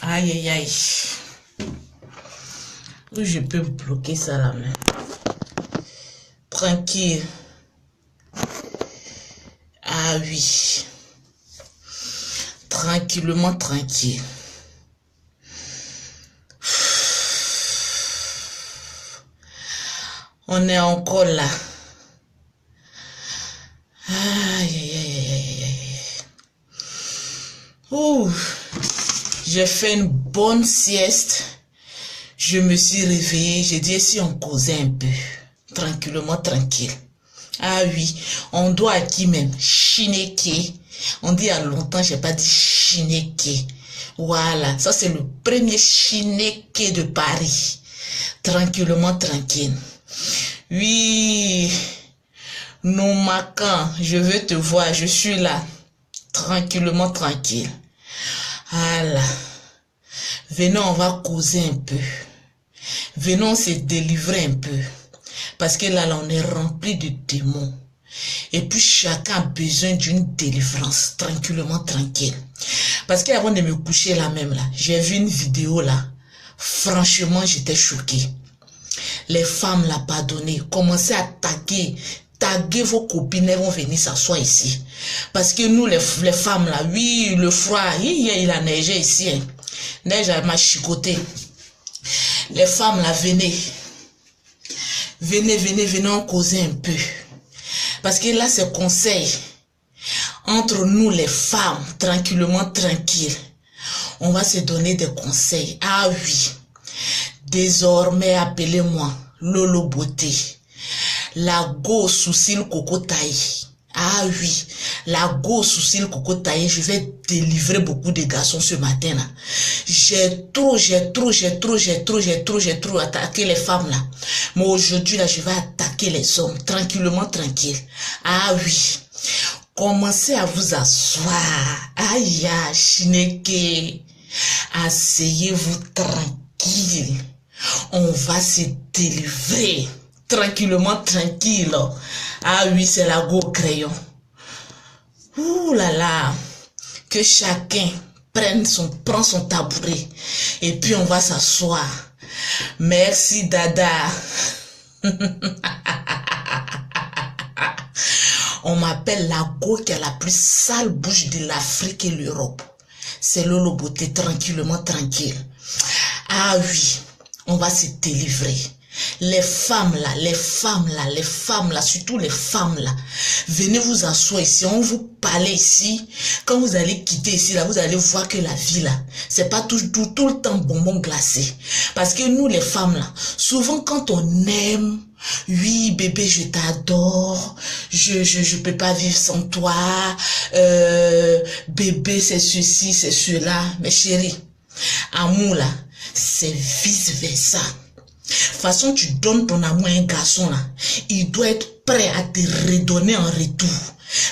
Aïe, aïe, aïe. Où je peux bloquer ça la main. Tranquille. Ah oui. Tranquillement, tranquille. On est encore là. Aïe, aïe, aïe, aïe, aïe. Ouh. J'ai fait une bonne sieste. Je me suis réveillée. J'ai dit, si on causait un peu. Tranquillement, tranquille. Ah oui, on doit à qui même? Chineke. On dit il y a longtemps, j'ai pas dit Chineke. Voilà, ça c'est le premier Chineke de Paris. Tranquillement, tranquille. Oui, Nomakan, je veux te voir, je suis là. Tranquillement, tranquille. Voilà. Venons, on va causer un peu. Venons se délivrer un peu. Parce que là, on est rempli de démons. Et puis, chacun a besoin d'une délivrance. Tranquillement, tranquille. Parce qu'avant de me coucher là même, là, j'ai vu une vidéo là. Franchement, j'étais choquée. Les femmes là, pardonnez, commencez à taguer vos copines, elles vont venir s'asseoir ici. Parce que nous, les femmes là, oui, le froid, il a neigé ici. Hein. Neige m'a chicoté. Les femmes là, venez. Venez en causer un peu. Parce que là, c'est conseil. Entre nous, les femmes, tranquillement, tranquille. On va se donner des conseils. Ah oui. Désormais, appelez-moi Lolo Beauté. La go souci le coco taille. Ah oui. La go souci le coco taille. Je vais délivrer beaucoup de garçons ce matin là. J'ai trop attaqué les femmes là. Mais aujourd'hui là, je vais attaquer les hommes. Tranquillement, tranquille. Ah oui. Commencez à vous asseoir. Aïe, Chineke. Asseyez-vous tranquille. On va se délivrer. Tranquillement, tranquille. Ah oui, c'est la go crayon. Ouh là là. Que chacun prend son tabouret. Et puis on va s'asseoir. Merci, Dada. On m'appelle la go qui a la plus sale bouche de l'Afrique et l'Europe. C'est Lolo Beauté, tranquillement, tranquille. Ah oui, on va se délivrer. Les femmes là, surtout les femmes là, venez vous asseoir ici, on vous parle ici. Quand vous allez quitter ici là, vous allez voir que la vie là, c'est pas tout le temps bonbon glacé. Parce que nous les femmes là, souvent quand on aime, oui bébé je t'adore, je peux pas vivre sans toi, bébé c'est ceci, c'est cela, mais chérie, amour là, c'est vice versa. De toute façon, tu donnes ton amour à un garçon là, il doit être prêt à te redonner en retour.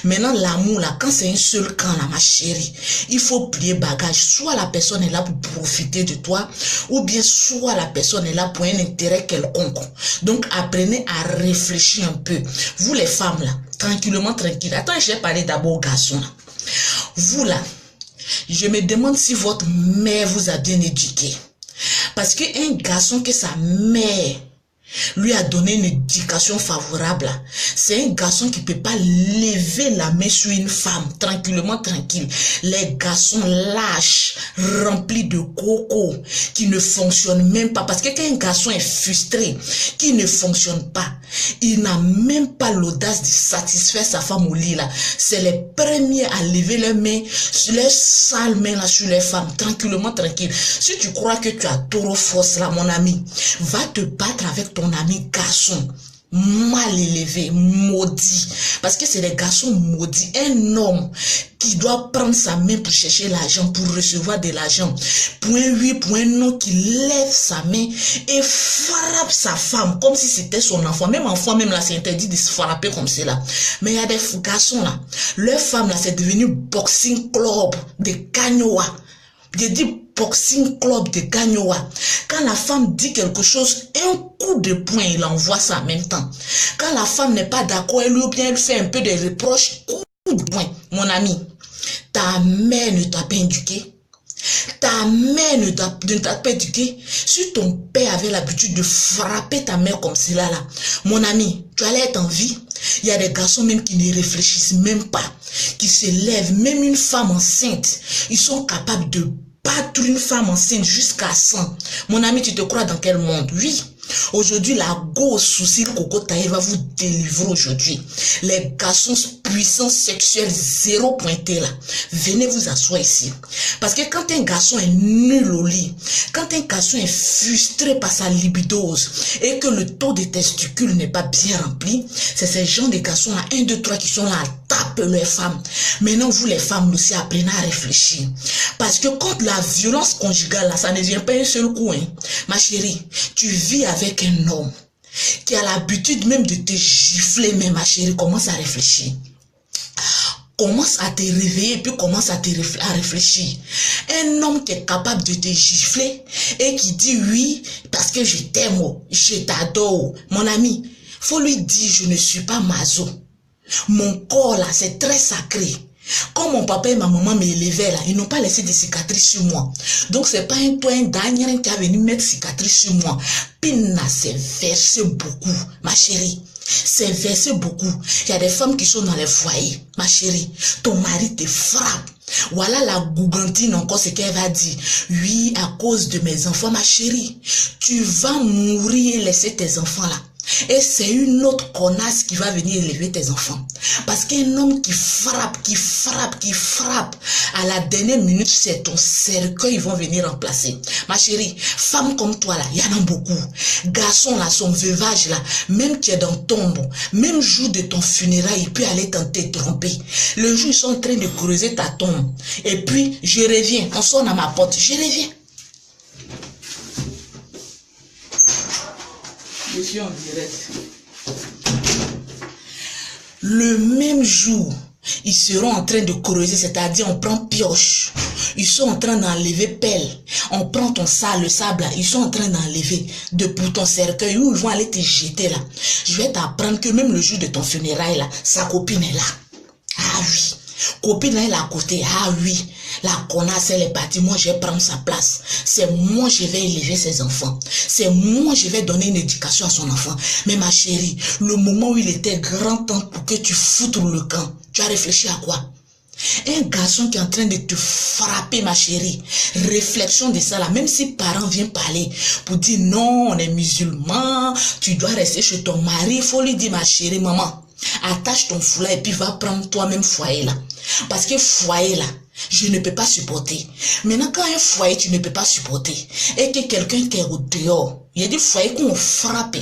Maintenant, l'amour là, quand c'est un seul camp là, ma chérie, il faut plier bagage. Soit la personne est là pour profiter de toi, ou bien soit la personne est là pour un intérêt quelconque. Donc, apprenez à réfléchir un peu. Vous les femmes là, tranquillement, tranquille. Attends, je vais parler d'abord aux garçons là. Vous là, je me demande si votre mère vous a bien éduqué. Parce qu'un garçon que sa mère lui a donné une éducation favorable, c'est un garçon qui peut pas lever la main sur une femme, tranquillement, tranquille. Les garçons lâches, remplis de coco, qui ne fonctionnent même pas. Parce que quand un garçon est frustré, qui ne fonctionne pas, il n'a même pas l'audace de satisfaire sa femme au lit là. C'est les premiers à lever leurs mains, les sales mains là sur les femmes, tranquillement, tranquille. Si tu crois que tu as trop force là, mon ami, va te battre avec ton ami garçon mal élevé, maudit, parce que c'est des garçons maudits. Un homme qui doit prendre sa main pour chercher l'argent, pour recevoir de l'argent, point oui, point non, qui lève sa main et frappe sa femme comme si c'était son enfant. Même enfant, même là, c'est interdit de se frapper comme cela. Mais il y a des garçons là, leur femme là, c'est devenu boxing club de Kanyoa. J'ai dit boxing club de Gagnoa. Quand la femme dit quelque chose, un coup de poing, il envoie ça en même temps. Quand la femme n'est pas d'accord, elle ou bien elle fait un peu de reproches, coup de poing. Mon ami, ta mère ne t'a pas éduqué. Ta mère ne t'a pas éduqué. Si ton père avait l'habitude de frapper ta mère comme cela là, mon ami, tu allais être en vie. Il y a des garçons même qui ne réfléchissent même pas, qui se lèvent, même une femme enceinte, ils sont capables de battre une femme enceinte jusqu'à 100. Mon ami, tu te crois dans quel monde? Oui. Aujourd'hui, la grosse souci Coco Taï va vous délivrer aujourd'hui. Les garçons puissants sexuels zéro pointé là, venez vous asseoir ici. Parce que quand un garçon est nul au lit, quand un garçon est frustré par sa libidose et que le taux de testicules n'est pas bien rempli, c'est ces gens de garçons là, 1, 2, 3 qui sont là à taper les femmes. Maintenant, vous les femmes aussi apprenez à réfléchir. Parce que quand la violence conjugale là, ça ne vient pas un seul coup. Hein. Ma chérie, tu vis avec un homme qui a l'habitude même de te gifler, mais ma chérie, commence à réfléchir. Commence à te réveiller et puis commence à réfléchir. Un homme qui est capable de te gifler et qui dit oui parce que je t'aime, je t'adore. Mon ami, faut lui dire je ne suis pas maso. Mon corps là, c'est très sacré. Quand mon papa et ma maman m'élevaient là, ils n'ont pas laissé des cicatrices sur moi. Donc c'est pas un gagnant qui a venu mettre cicatrices sur moi. Pina, c'est versé beaucoup, ma chérie. C'est versé beaucoup. Il y a des femmes qui sont dans les foyers. Ma chérie, ton mari te frappe. Voilà la gougantine encore ce qu'elle va dire. Oui, à cause de mes enfants, ma chérie, tu vas mourir et laisser tes enfants là. Et c'est une autre connasse qui va venir élever tes enfants. Parce qu'un homme qui frappe, à la dernière minute, c'est ton cercueil, ils vont venir remplacer. Ma chérie, femme comme toi là, il y en a beaucoup. Garçon là, son veuvage là, même tu es dans tombe, même jour de ton funérail, il peut aller tenter de tromper. Le jour, ils sont en train de creuser ta tombe. Et puis, je reviens, on sonne à ma porte, je reviens. Je suis en direct. Le même jour, ils seront en train de creuser, c'est-à-dire on prend pioche. Ils sont en train d'enlever pelle. On prend ton sable, le sable là, ils sont en train d'enlever pour ton cercueil où ils vont aller te jeter là. Je vais t'apprendre que même le jour de ton funérail là, sa copine est là. Ah oui. Copine elle est à côté. Ah oui. La connasse, elle est partie. Moi, je vais prendre sa place. C'est moi, je vais élever ses enfants. C'est moi, je vais donner une éducation à son enfant. Mais ma chérie, le moment où il était grand temps pour que tu foutres le camp, tu as réfléchi à quoi? Un garçon qui est en train de te frapper, ma chérie. Réflexion de ça là. Même si parents viennent parler pour dire non, on est musulman, tu dois rester chez ton mari. Il faut lui dire, ma chérie, maman, attache ton foulard et puis va prendre toi-même foyer là. Parce que foyer là, je ne peux pas supporter. Maintenant, quand un foyer, tu ne peux pas supporter, et que quelqu'un qui est au dehors, il y a des foyers qu'on frappe,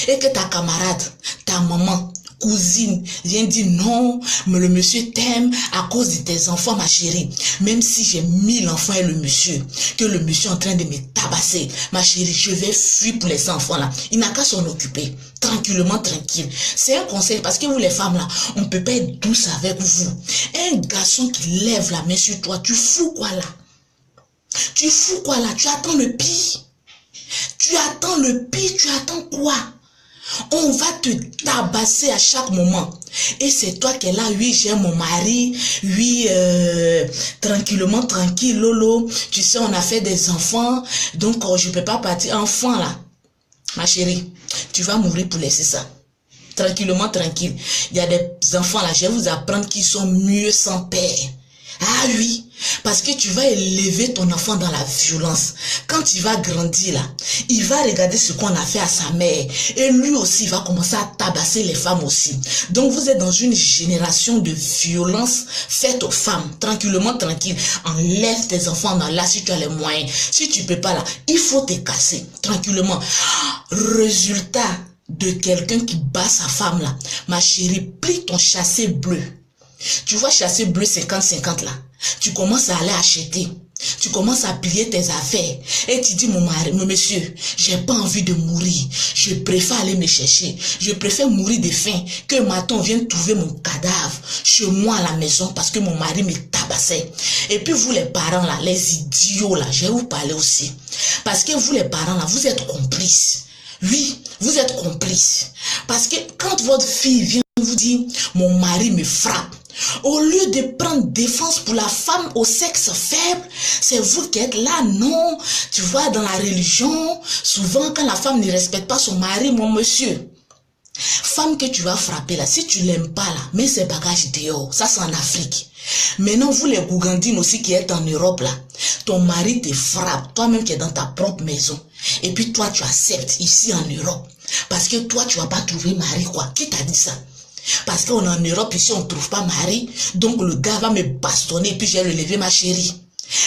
et que ta camarade, ta maman, cousine, vient dire non, mais le monsieur t'aime à cause de tes enfants, ma chérie. Même si j'ai 1000 enfants et le monsieur, que le monsieur est en train de me tabasser, ma chérie, je vais fuir pour les enfants là. Il n'a qu'à s'en occuper. Tranquillement, tranquille. C'est un conseil parce que vous les femmes là, on ne peut pas être douce avec vous. Un garçon qui lève la main sur toi, tu fous quoi là? Tu fous quoi là? Tu attends le pire. Tu attends le pire, tu attends quoi? On va te tabasser à chaque moment. Et c'est toi qui es là, oui, j'aime mon mari, oui, tranquillement, tranquille, lolo. Tu sais, on a fait des enfants, donc je ne peux pas partir. Enfant là, ma chérie, tu vas mourir pour laisser ça. Tranquillement, tranquille. Il y a des enfants là, je vais vous apprendre qu'ils sont mieux sans père. Ah oui, parce que tu vas élever ton enfant dans la violence. Quand il va grandir là, il va regarder ce qu'on a fait à sa mère. Et lui aussi, il va commencer à tabasser les femmes aussi. Donc vous êtes dans une génération de violence faite aux femmes. Tranquillement, tranquille. Enlève tes enfants dans là si tu as les moyens. Si tu peux pas là, il faut te casser. Tranquillement. Résultat de quelqu'un qui bat sa femme là. Ma chérie, plie ton chassé bleu. Tu vois chasser bleu 50-50 là. Tu commences à aller acheter. Tu commences à plier tes affaires. Et tu dis, mon mari, mon monsieur, j'ai pas envie de mourir. Je préfère aller me chercher. Je préfère mourir de faim que matin on vienne trouver mon cadavre chez moi à la maison parce que mon mari me tabassait. Et puis vous les parents là, les idiots là, je vais vous parler aussi. Parce que vous les parents là, vous êtes complices. Oui, vous êtes complices. Parce que quand votre fille vient vous dire, mon mari me frappe, Au lieu de prendre défense pour la femme au sexe faible, c'est vous qui êtes là, non. Tu vois, dans la religion, souvent quand la femme ne respecte pas son mari, mon monsieur, femme que tu vas frapper là, si tu l'aimes pas là, mets ses bagages dehors. Ça c'est en Afrique. Maintenant, vous les Gougandines aussi qui êtes en Europe là, ton mari te frappe, toi-même qui es dans ta propre maison. Et puis toi, tu acceptes ici en Europe. Parce que toi, tu vas pas trouver mari quoi. Qui t'a dit ça? Parce qu'on est en Europe, ici, on ne trouve pas mari. Donc, le gars va me bastonner et puis je vais le lever, ma chérie.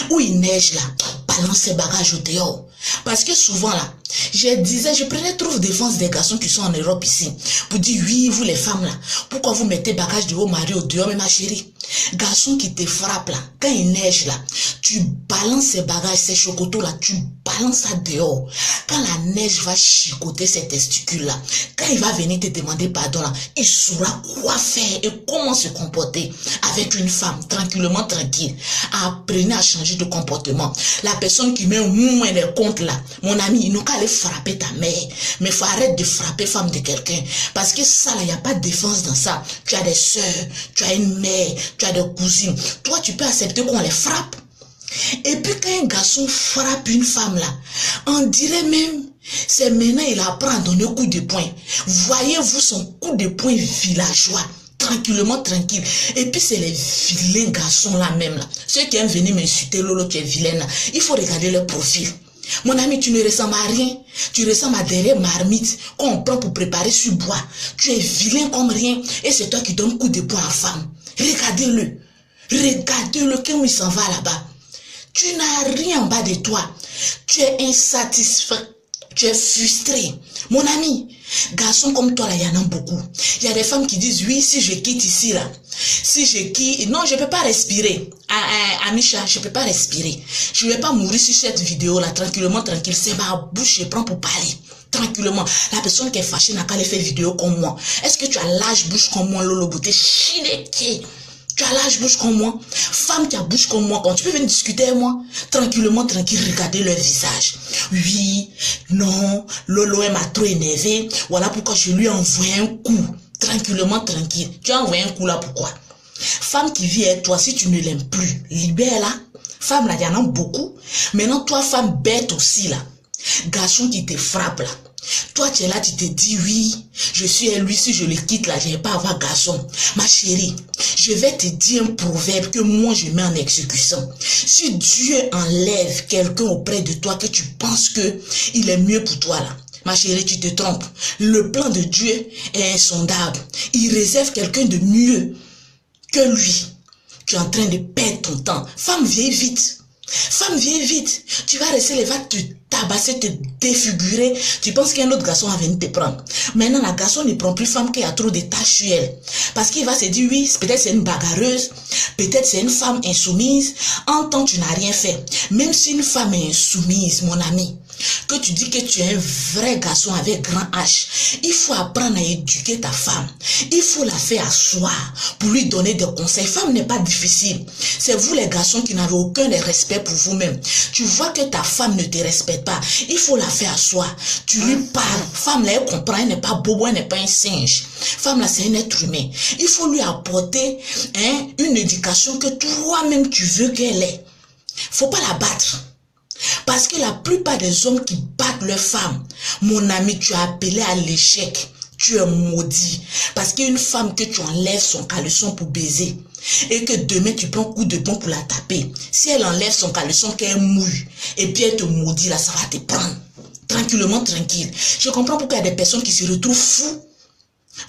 Où il neige là, balance ses bagages au dehors. Parce que souvent là, je prenais trop de défense des garçons qui sont en Europe ici. Pour dire, oui, vous les femmes là, pourquoi vous mettez bagages de vos maris au dehors, mais ma chérie? Garçon qui te frappe là, quand il neige là, tu balances ses bagages, ses chocotos là, tu balances ça dehors. Quand la neige va chicoter ses testicules là, quand il va venir te demander pardon là, il saura quoi faire et comment se comporter avec une femme, tranquillement, tranquille. Apprenez à changer de comportement. La personne qui met moins les comptes là, mon ami, il n'a qu'à aller frapper ta mère. Mais il faut arrêter de frapper femme de quelqu'un. Parce que ça là, il n'y a pas de défense dans ça. Tu as des soeurs, tu as une mère, tu as des cousines. Toi, tu peux accepter qu'on les frappe. Et puis quand un garçon frappe une femme là, on dirait même, c'est maintenant il apprend à donner coup de poing. Voyez-vous son coup de poing villageois, tranquillement, tranquille. Et puis c'est les vilains garçons là même là. Ceux qui aiment venir m'insulter, Lolo, tu es vilaine là. Il faut regarder leur profil. Mon ami, tu ne ressembles à rien. Tu ressembles à derrière marmite qu'on prend pour préparer sur bois. Tu es vilain comme rien. Et c'est toi qui donnes coup de poing à la femme. Regardez-le. Regardez-le comme il s'en va là-bas. Tu n'as rien en bas de toi. Tu es insatisfait. Tu es frustré. Mon ami, garçon comme toi là, il y en a beaucoup. Il y a des femmes qui disent, oui, si je quitte ici là, si je quitte, non, je ne peux pas respirer. Amisha, je ne peux pas respirer. Je ne vais pas mourir sur cette vidéo là, tranquillement, tranquille. C'est ma bouche, je prends pour parler. Tranquillement. La personne qui est fâchée n'a qu'à aller faire vidéo comme moi. Est-ce que tu as l'âge bouche comme moi, Lolo Beauté? Chineke. Tu as l'âge bouche comme moi. Femme qui a bouche comme moi, quand tu peux venir discuter avec moi, tranquillement, tranquille, regardez leur visage. Oui, non, Lolo elle m'a trop énervé. Voilà pourquoi je lui ai envoyé un coup. Tranquillement, tranquille. Tu as envoyé un coup là, pourquoi? Femme qui vit avec toi, si tu ne l'aimes plus, libère-la. Femme là, il y en a beaucoup. Maintenant, toi, femme bête aussi là. Garçon qui te frappe là. Toi, tu es là, tu te dis, oui, je suis à lui, si je le quitte là, je ne vais pas avoir garçon. Ma chérie, je vais te dire un proverbe que moi, je mets en exécution. Si Dieu enlève quelqu'un auprès de toi que tu penses que il est mieux pour toi là, ma chérie, tu te trompes. Le plan de Dieu est insondable. Il réserve quelqu'un de mieux que lui. Tu es en train de perdre ton temps. Femme, viens vite. Femme, viens vite. Tu vas rester, elle va te tabasser, te défigurer. Tu penses qu'un autre garçon va venir te prendre. Maintenant, la garçon ne prend plus femme qui a trop de tâches sur elle. Parce qu'il va se dire, oui, peut-être c'est une bagarreuse. Peut-être c'est une femme insoumise. En temps, tu n'as rien fait. Même si une femme est insoumise, mon ami, que tu dis que tu es un vrai garçon avec grand H, il faut apprendre à éduquer ta femme. Il faut la faire asseoir pour lui donner des conseils. Femme n'est pas difficile. C'est vous les garçons qui n'avez aucun respect pour vous-même. Tu vois que ta femme ne te respecte pas. Il faut la faire asseoir. Tu lui parles. Femme là, elle comprend. Elle n'est pas bobo, elle n'est pas un singe. Femme là, c'est un être humain. Il faut lui apporter une éducation que toi-même tu veux qu'elle ait. Faut pas la battre. Parce que la plupart des hommes qui battent leurs femmes, mon ami, tu as appelé à l'échec. Tu es maudit. Parce qu'une femme que tu enlèves son caleçon pour baiser et que demain tu prends coup de poing pour la taper, si elle enlève son caleçon qu'elle mouille et puis elle te maudit là, ça va te prendre. Tranquillement, tranquille. Je comprends pourquoi il y a des personnes qui se retrouvent fous.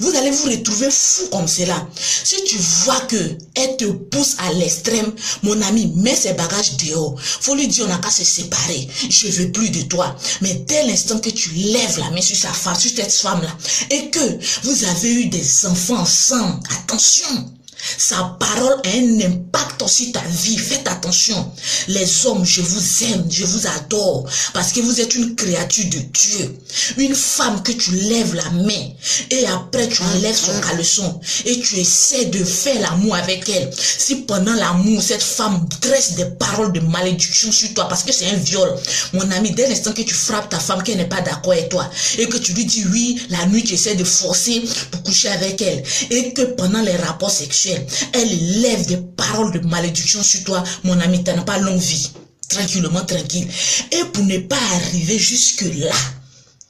Vous allez vous retrouver fou comme cela. Si tu vois que elle te pousse à l'extrême, mon ami, mets ses bagages dehors. Faut lui dire, on n'a qu'à se séparer. Je veux plus de toi. Mais dès l'instant que tu lèves la main sur sa femme, sur cette femme-là, et que vous avez eu des enfants ensemble, attention. Sa parole a un impact sur ta vie. Faites attention. Les hommes, je vous aime, je vous adore. Parce que vous êtes une créature de Dieu. Une femme que tu lèves la main. Et après tu enlèves son caleçon. Et tu essaies de faire l'amour avec elle. Si pendant l'amour, cette femme dresse des paroles de malédiction sur toi. Parce que c'est un viol. Mon ami, dès l'instant que tu frappes ta femme, qu'elle n'est pas d'accord avec toi. Et que tu lui dis oui, la nuit tu essaies de forcer pour coucher avec elle. Et que pendant les rapports sexuels, elle. Elle élève des paroles de malédiction sur toi, mon ami, tu n'as pas longue vie. Tranquillement, tranquille. Et pour ne pas arriver jusque-là,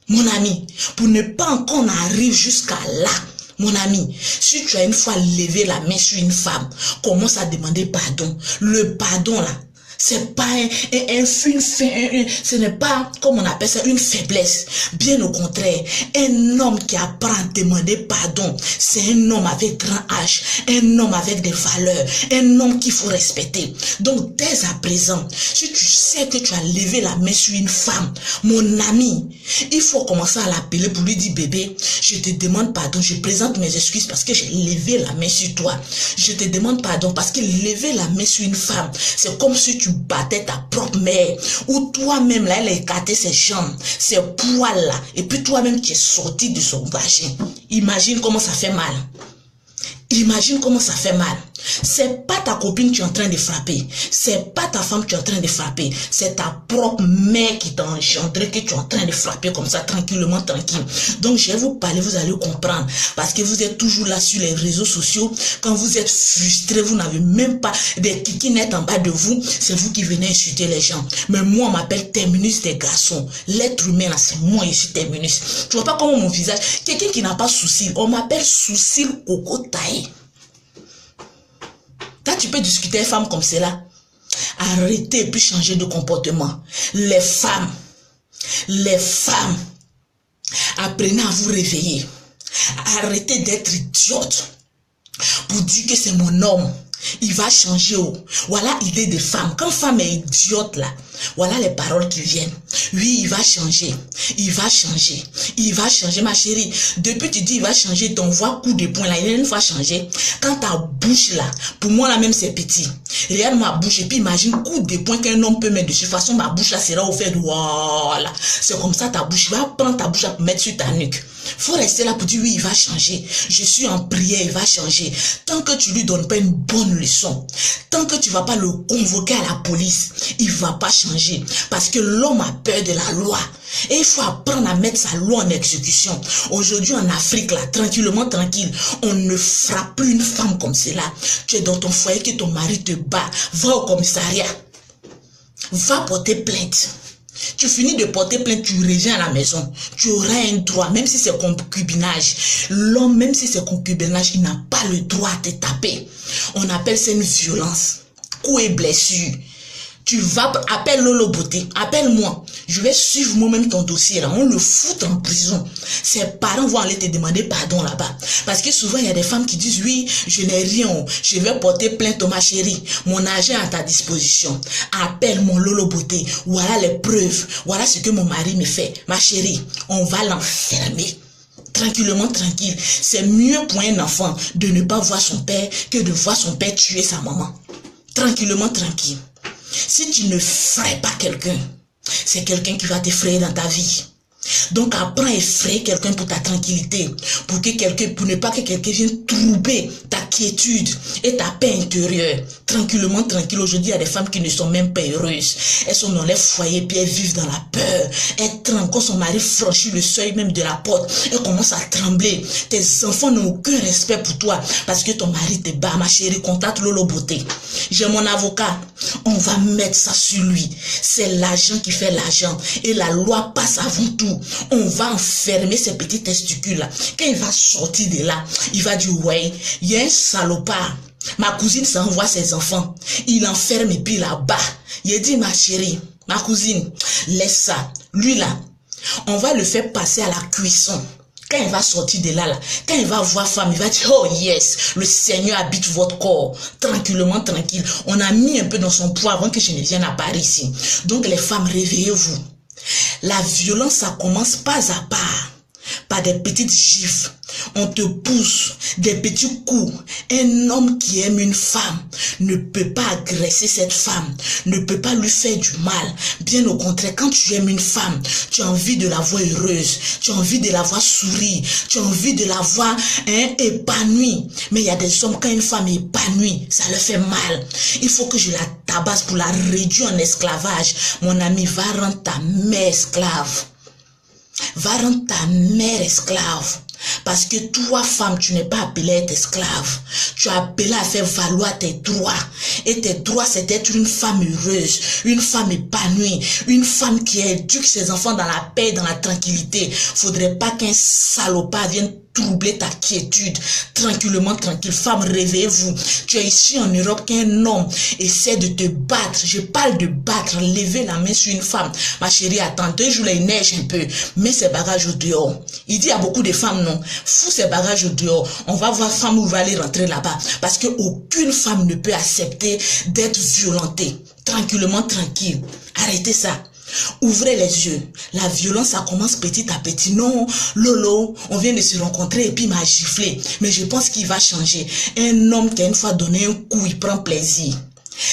mon ami, pour ne pas encore en arriver jusqu'à là, mon ami, si tu as une fois levé la main sur une femme, commence à demander pardon. Le pardon là, c'est pas ce n'est pas, comme on appelle ça, une faiblesse. Bien au contraire, un homme qui apprend à demander pardon, c'est un homme avec grand H, un homme avec des valeurs, un homme qu'il faut respecter. Donc, dès à présent, si tu sais que tu as levé la main sur une femme, mon ami, il faut commencer à l'appeler pour lui dire, bébé, je te demande pardon, je présente mes excuses parce que j'ai levé la main sur toi. Je te demande pardon parce que lever la main sur une femme, c'est comme si tu battais ta propre mère, ou toi-même là, elle a écarté ses jambes, ses poils là, et puis toi-même tu es sorti de son vagin. Imagine comment ça fait mal. Imagine comment ça fait mal. C'est pas ta copine qui est en train de frapper. C'est pas ta femme qui est en train de frapper. C'est ta propre mère qui t'a engendré que tu es en train de frapper comme ça, tranquillement, tranquille. Donc, je vais vous parler, vous allez comprendre. Parce que vous êtes toujours là sur les réseaux sociaux. Quand vous êtes frustré, vous n'avez même pas des kikinettes en bas de vous. C'est vous qui venez insulter les gens. Mais moi, on m'appelle Terminus des garçons. L'être humain, là, c'est moi ici, Terminus. Tu vois pas comment mon visage, quelqu'un qui n'a pas sourcil, on m'appelle sourcil coco taillé. Quand tu peux discuter avec une femme comme cela, arrêtez et puis changer de comportement. Les femmes, apprenez à vous réveiller. Arrêtez d'être idiote pour dire que c'est mon homme. Il va changer. Voilà l'idée des femmes. Quand femme est idiote là, voilà les paroles qui viennent. Oui, il va changer. Il va changer. Il va changer, ma chérie. Depuis tu dis il va changer, ton voix coup de poing là, il va changer. Quand ta bouche là, pour moi là même c'est petit. Regarde ma bouche et puis imagine coup de poing qu'un homme peut mettre dessus. De toute façon, ma bouche là sera ouverte. Voilà. C'est comme ça ta bouche. Va prendre ta bouche à mettre sur ta nuque. Faut rester là pour dire oui, il va changer. Je suis en prière, il va changer. Tant que tu lui donnes pas une bonne leçon, tant que tu vas pas le convoquer à la police, il va pas changer. Parce que l'homme a peur de la loi. Et il faut apprendre à mettre sa loi en exécution. Aujourd'hui en Afrique, là, tranquillement, tranquille, on ne frappe plus une femme comme cela. Tu es dans ton foyer, que ton mari te bat, va au commissariat. Va porter plainte. Tu finis de porter plainte, tu reviens à la maison. Tu auras un droit, même si c'est concubinage. L'homme, même si c'est concubinage, il n'a pas le droit de te taper. On appelle ça une violence. Coups et blessures. Tu vas, appelle Lolo Beauté, appelle-moi. Je vais suivre moi-même ton dossier là. On le fout en prison. Ses parents vont aller te demander pardon là-bas. Parce que souvent, il y a des femmes qui disent, oui, je n'ai rien. Je vais porter plainte, ma chérie. Mon argent est à ta disposition. Appelle mon Lolo Beauté. Voilà les preuves. Voilà ce que mon mari me fait. Ma chérie, on va l'enfermer. Tranquillement, tranquille. C'est mieux pour un enfant de ne pas voir son père que de voir son père tuer sa maman. Tranquillement, tranquille. Si tu ne ferais pas quelqu'un, c'est quelqu'un qui va t'effrayer dans ta vie. Donc apprends à effrayer quelqu'un pour ta tranquillité, pour ne pas que quelqu'un vienne troubler ta quiétude et ta paix intérieure. Tranquillement, tranquille. Aujourd'hui, il y a des femmes qui ne sont même pas heureuses. Elles sont dans les foyers, puis elles vivent dans la peur. Elles tremblent quand son mari franchit le seuil même de la porte. Elles commencent à trembler. Tes enfants n'ont aucun respect pour toi parce que ton mari te bat. Ma chérie, contacte Lolo Beauté. J'ai mon avocat. On va mettre ça sur lui. C'est l'argent qui fait l'argent. Et la loi passe avant tout. On va enfermer ces petits testicules-là. Quand il va sortir de là, il va dire, ouais, il y a un salopard. Ma cousine s'envoie ses enfants. Il enferme et puis là-bas. Il dit, ma chérie, ma cousine, laisse ça. Lui là, on va le faire passer à la cuisson. Quand il va sortir de là, quand il va voir femme, il va dire, oh yes, le Seigneur habite votre corps. Tranquillement, tranquille. On a mis un peu dans son poids avant que je ne vienne à Paris ici. Donc les femmes, réveillez-vous. La violence, ça commence pas à pas, par des petites gifles. On te pousse, des petits coups. Un homme qui aime une femme ne peut pas agresser cette femme, ne peut pas lui faire du mal. Bien au contraire, quand tu aimes une femme, tu as envie de la voir heureuse, tu as envie de la voir sourire, tu as envie de la voir épanouie. Mais il y a des hommes, quand une femme est épanouie, ça leur fait mal. Il faut que je la tabasse pour la réduire en esclavage. Mon ami, va rendre ta mère esclave. Va rendre ta mère esclave. Parce que toi, femme, tu n'es pas appelée à être esclave. Tu es appelée à faire valoir tes droits. Et tes droits, c'est d'être une femme heureuse, une femme épanouie, une femme qui éduque ses enfants dans la paix, dans la tranquillité. Faudrait pas qu'un salopard vienne troubler ta quiétude. Tranquillement, tranquille. Femme, réveillez-vous. Tu es ici en Europe, qu'un homme essaie de te battre. Je parle de battre, lever la main sur une femme. Ma chérie, attends, 2 jours, il neige un peu. Mets ses bagages au dehors. Il dit à beaucoup de femmes, non, fous ses bagages au dehors. On va voir femme où va aller rentrer là-bas. Parce qu'aucune femme ne peut accepter d'être violentée. Tranquillement, tranquille. Arrêtez ça. Ouvrez les yeux. La violence, ça commence petit à petit. Non, Lolo, on vient de se rencontrer et puis il m'a giflé. Mais je pense qu'il va changer. Un homme qui a une fois donné un coup, il prend plaisir.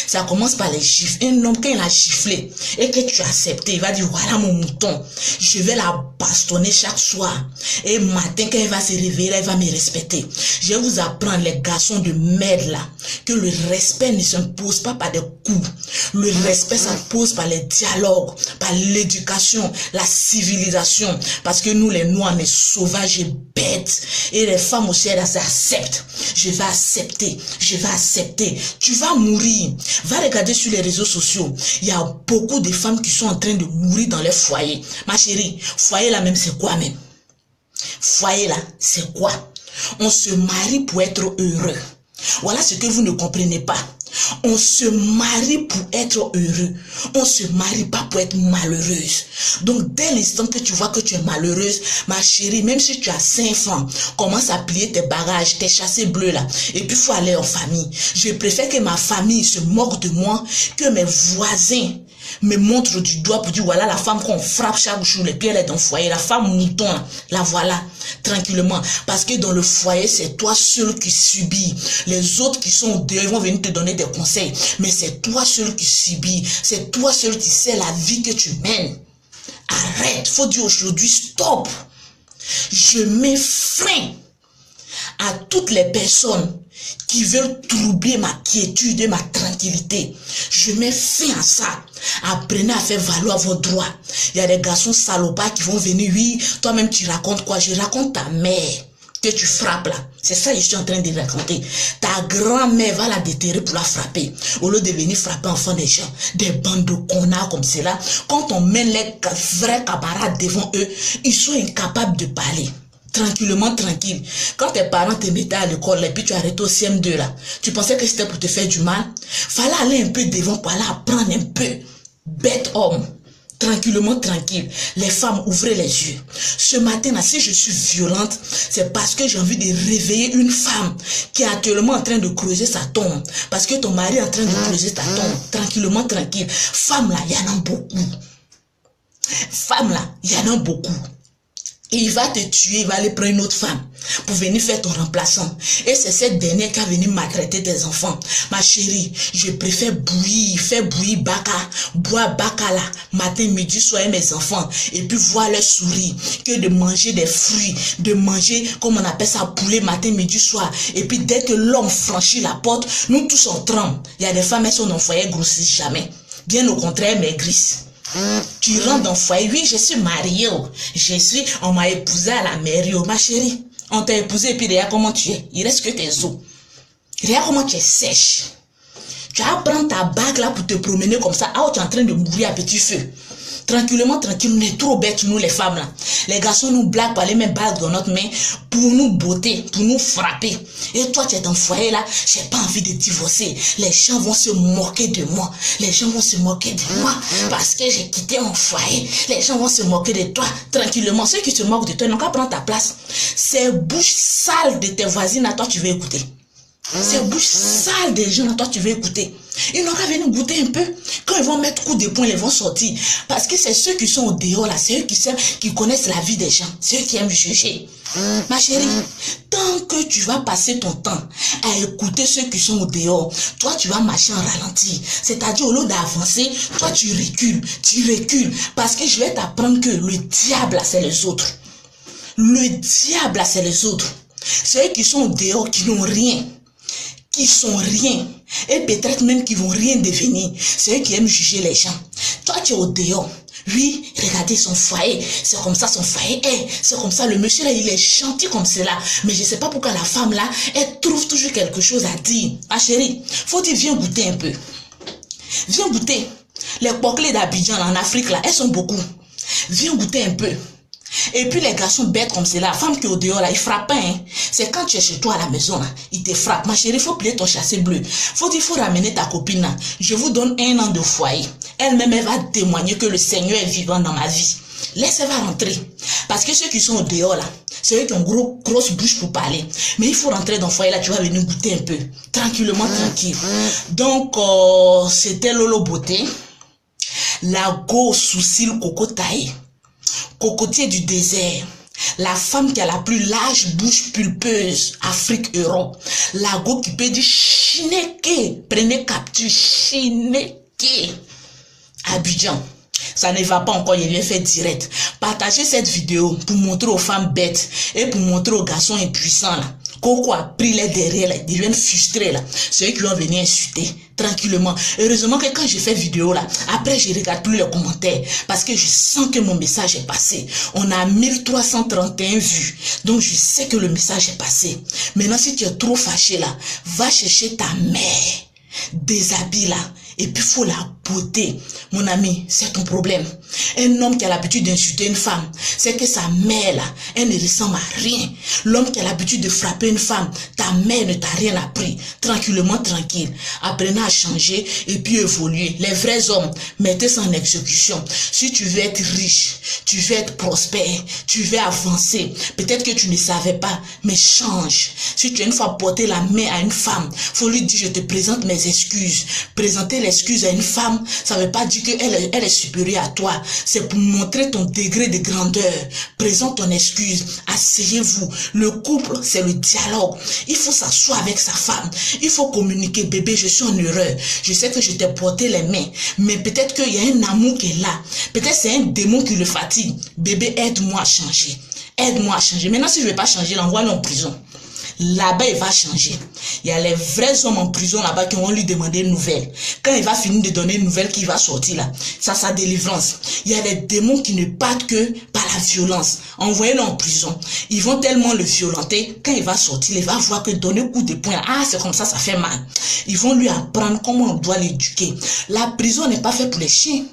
Ça commence par les gifles. Un homme, quand il a giflé et que tu as accepté, il va dire, voilà mon mouton, je vais la bastonner chaque soir. Et matin, quand il va se réveiller, là, il va me respecter. Je vais vous apprendre, les garçons de merde là, que le respect ne s'impose pas par des coups. Le respect s'impose par les dialogues, par l'éducation, la civilisation. Parce que nous, les noirs, on est sauvages et bêtes. Et les femmes aussi, elles acceptent. Je vais accepter. Je vais accepter. Tu vas mourir. Va regarder sur les réseaux sociaux. Il y a beaucoup de femmes qui sont en train de mourir dans leur foyer. Ma chérie, foyer là même, c'est quoi même? Foyer là, c'est quoi? On se marie pour être heureux. Voilà ce que vous ne comprenez pas. On se marie pour être heureux. On se marie pas pour être malheureuse. Donc, dès l'instant que tu vois que tu es malheureuse, ma chérie, même si tu as 5 francs, commence à plier tes bagages, tes chassés bleus là. Et puis, il faut aller en famille. Je préfère que ma famille se moque de moi, que mes voisins me montrent du doigt pour dire, voilà la femme qu'on frappe chaque jour, les pieds elle est dans le foyer, la femme mouton, la voilà, tranquillement. Parce que dans le foyer, c'est toi seul qui subis. Les autres qui sont dehors vont venir te donner des conseils. Mais c'est toi seul qui subis. C'est toi seul qui sais la vie que tu mènes. Arrête, faut dire aujourd'hui stop. Je mets fin à toutes les personnes qui veulent troubler ma quiétude et ma tranquillité. Je mets fin à ça. Apprenez à faire valoir vos droits. Il y a des garçons salopards qui vont venir. Oui, toi-même tu racontes quoi? Je raconte ta mère que tu frappes là. C'est ça que je suis en train de raconter. Ta grand-mère va la déterrer pour la frapper. Au lieu de venir frapper enfant des gens, des bandes de connards comme cela. Quand on mène les vrais camarades devant eux, ils sont incapables de parler. Tranquillement, tranquille. Quand tes parents te mettaient à l'école et puis tu arrêtais au CM2 là, tu pensais que c'était pour te faire du mal? Fallait aller un peu devant pour aller apprendre un peu. Bête homme. Tranquillement, tranquille. Les femmes, ouvrez les yeux. Ce matin là, si je suis violente, c'est parce que j'ai envie de réveiller une femme qui est actuellement en train de creuser sa tombe. Parce que ton mari est en train de creuser ta tombe. Tranquillement, tranquille. Femme là, il y en a beaucoup. Femme là, il y en a beaucoup. Et il va te tuer, il va aller prendre une autre femme pour venir faire ton remplaçant. Et c'est cette dernière qui a venu maltraiter tes enfants. Ma chérie, je préfère bouillir, faire bouillir baka, boire baka là, matin, midi, soir et mes enfants. Et puis voir leur sourire, que de manger des fruits, de manger, comme on appelle ça, poulet matin, midi, soir. Et puis dès que l'homme franchit la porte, nous tous on tremble. Il y a des femmes, elles sont dans le foyer, grossissent jamais. Bien au contraire, maigrissent. Tu rentres dans le foyer, oui, je suis mariée, on m'a épousé à la mairie, ma chérie. On t'a épousé et puis regarde comment tu es. Il reste que tes os. Regarde comment tu es sèche. Tu vas prendre ta bague là pour te promener comme ça. Ah, tu es en train de mourir à petit feu. Tranquillement, tranquille, on est trop bêtes, nous les femmes là. Les garçons nous blaguent par les mêmes bagues dans notre main pour nous botter, pour nous frapper. Et toi, tu es dans le foyer là, j'ai pas envie de divorcer. Les gens vont se moquer de moi. Les gens vont se moquer de moi parce que j'ai quitté mon foyer. Les gens vont se moquer de toi tranquillement. Ceux qui se moquent de toi n'ont qu'à prendre ta place. Ces bouches sales de tes voisines à toi, tu veux écouter. Ces bouches sales des gens à toi, tu veux écouter. Ils n'ont qu'à venir goûter un peu. Quand ils vont mettre coup de poing, ils vont sortir. Parce que c'est ceux qui sont au dehors là, c'est eux qui connaissent la vie des gens. C'est eux qui aiment juger. Ma chérie, tant que tu vas passer ton temps à écouter ceux qui sont au dehors, toi tu vas marcher en ralenti. C'est-à-dire au lieu d'avancer, toi tu recules. Parce que je vais t'apprendre que le diable là, c'est les autres. Le diable là, c'est les autres. C'est eux qui sont au dehors, qui n'ont rien. Qui sont rien, et peut-être même qui vont rien devenir. C'est eux qui aiment juger les gens. Toi, tu es au dehors, Oui, regardez son foyer, c'est comme ça son foyer est, c'est comme ça, le monsieur là, il est gentil comme cela. Mais je sais pas pourquoi la femme là, elle trouve toujours quelque chose à dire. Ah chérie, faut dire, viens goûter un peu. Viens goûter. Les pokelés d'Abidjan en Afrique là, elles sont beaucoup. Viens goûter un peu. Et puis les garçons bêtes comme c'est là, la femme qui est au dehors là, ils frappent pas, hein. C'est quand tu es chez toi à la maison là, ils te frappent. Ma chérie, faut plier ton chassé bleu. Faut ramener ta copine là. Je vous donne 1 an de foyer. Elle-même, elle va témoigner que le Seigneur est vivant dans ma vie. Laisse-elle va rentrer. Parce que ceux qui sont au dehors là, c'est eux qui ont grosse bouche pour parler. Mais il faut rentrer dans le foyer là, tu vas venir goûter un peu. Tranquillement, tranquille. Donc, c'était Lolo Beauté. La go sous coco taille. Cocotier du désert, la femme qui a la plus large bouche pulpeuse, Afrique-Europe, la go qui peut dire chineke, prenez capture, chineke, Abidjan. Ça ne va pas encore, il vient faire direct. Partagez cette vidéo pour montrer aux femmes bêtes et pour montrer aux garçons impuissants là. Coco a pris les derrière là, ils deviennent frustrés là. C'est eux qui vont venir insulter tranquillement. Heureusement que quand j'ai fait vidéo là, après je regarde plus les commentaires parce que je sens que mon message est passé. On a 1331 vues. Donc je sais que le message est passé. Maintenant si tu es trop fâché là, va chercher ta mère. Déshabille là. Et puis faut la beauté. Mon ami, c'est ton problème. Un homme qui a l'habitude d'insulter une femme, c'est que sa mère là, elle ne ressemble à rien. L'homme qui a l'habitude de frapper une femme, ta mère ne t'a rien appris. Tranquillement, tranquille. Apprenez à changer et puis évoluer. Les vrais hommes, mettez ça en exécution. Si tu veux être riche, tu veux être prospère, tu veux avancer, peut-être que tu ne savais pas, mais change. Si tu as une fois porté la main à une femme, faut lui dire je te présente mes excuses. Présenter l'excuse à une femme, ça ne veut pas dire qu'elle est supérieure à toi. C'est pour montrer ton degré de grandeur. Présente ton excuse. Asseyez-vous. Le couple, c'est le dialogue. Il faut s'asseoir avec sa femme. Il faut communiquer. Bébé, je suis en erreur. Je sais que je t'ai porté les mains. Mais peut-être qu'il y a un amour qui est là. Peut-être c'est un démon qui le fatigue. Bébé, aide-moi à changer. Aide-moi à changer. Maintenant, si je ne vais pas changer, l'envoie-le en prison. Là-bas, il va changer. Il y a les vrais hommes en prison là-bas qui vont lui demander une nouvelle. Quand il va finir de donner une nouvelle qui va sortir là, ça, sa délivrance. Il y a les démons qui ne partent que par la violence. Envoyez-le en prison. Ils vont tellement le violenter. Quand il va sortir, il va voir que donner coup de poing, ah, c'est comme ça fait mal. Ils vont lui apprendre comment on doit l'éduquer. La prison n'est pas faite pour les chiens.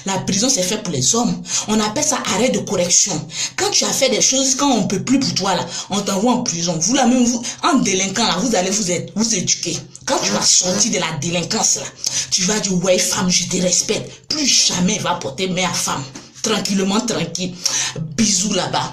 La prison, c'est fait pour les hommes. On appelle ça arrêt de correction. Quand tu as fait des choses, quand on peut plus pour toi, là, on t'envoie en prison. Vous, là, même vous, en délinquant, là, vous allez vous éduquer. Quand tu vas sortir de la délinquance, là, tu vas dire, ouais, femme, je te respecte. Plus jamais il va porter main à femme. Tranquillement, tranquille. Bisous là-bas.